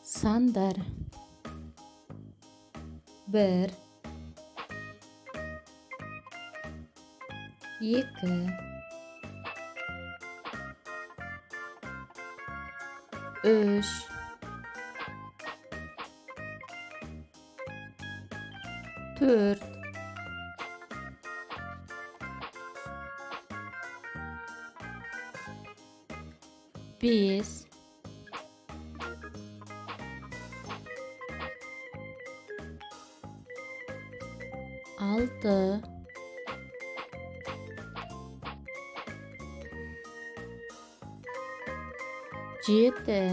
Sanдар. 1 2 3 4 5 6 7 8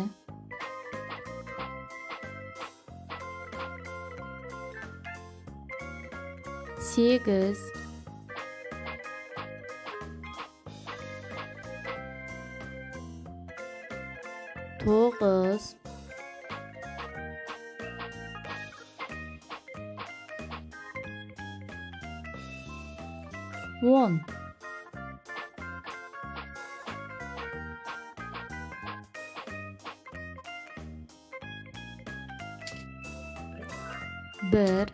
9 10 1 2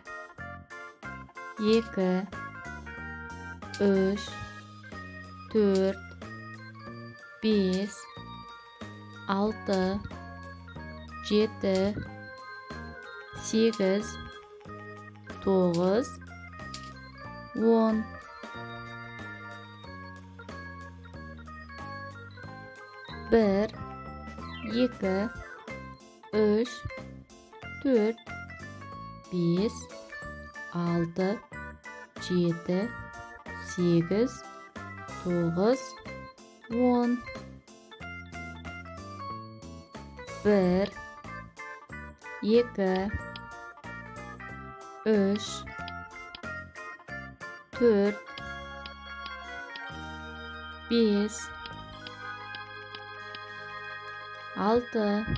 3 4 5 6 7 8 9 10 1 2 3 4 5 6 7 8 9 10 1 2 3 4 5 6 7 8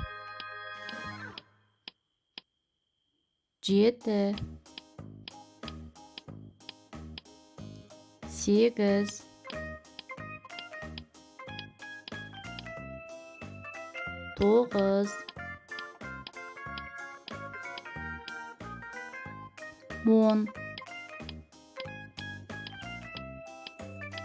9 10 10 9 8 7 6 5 4 3 2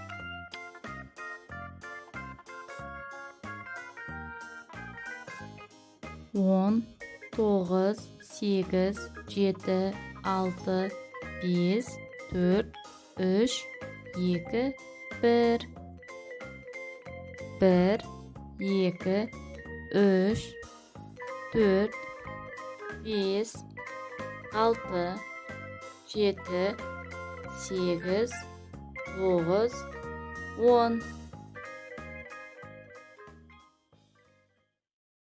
1 1 2 3 4 5 6 7 8 9 10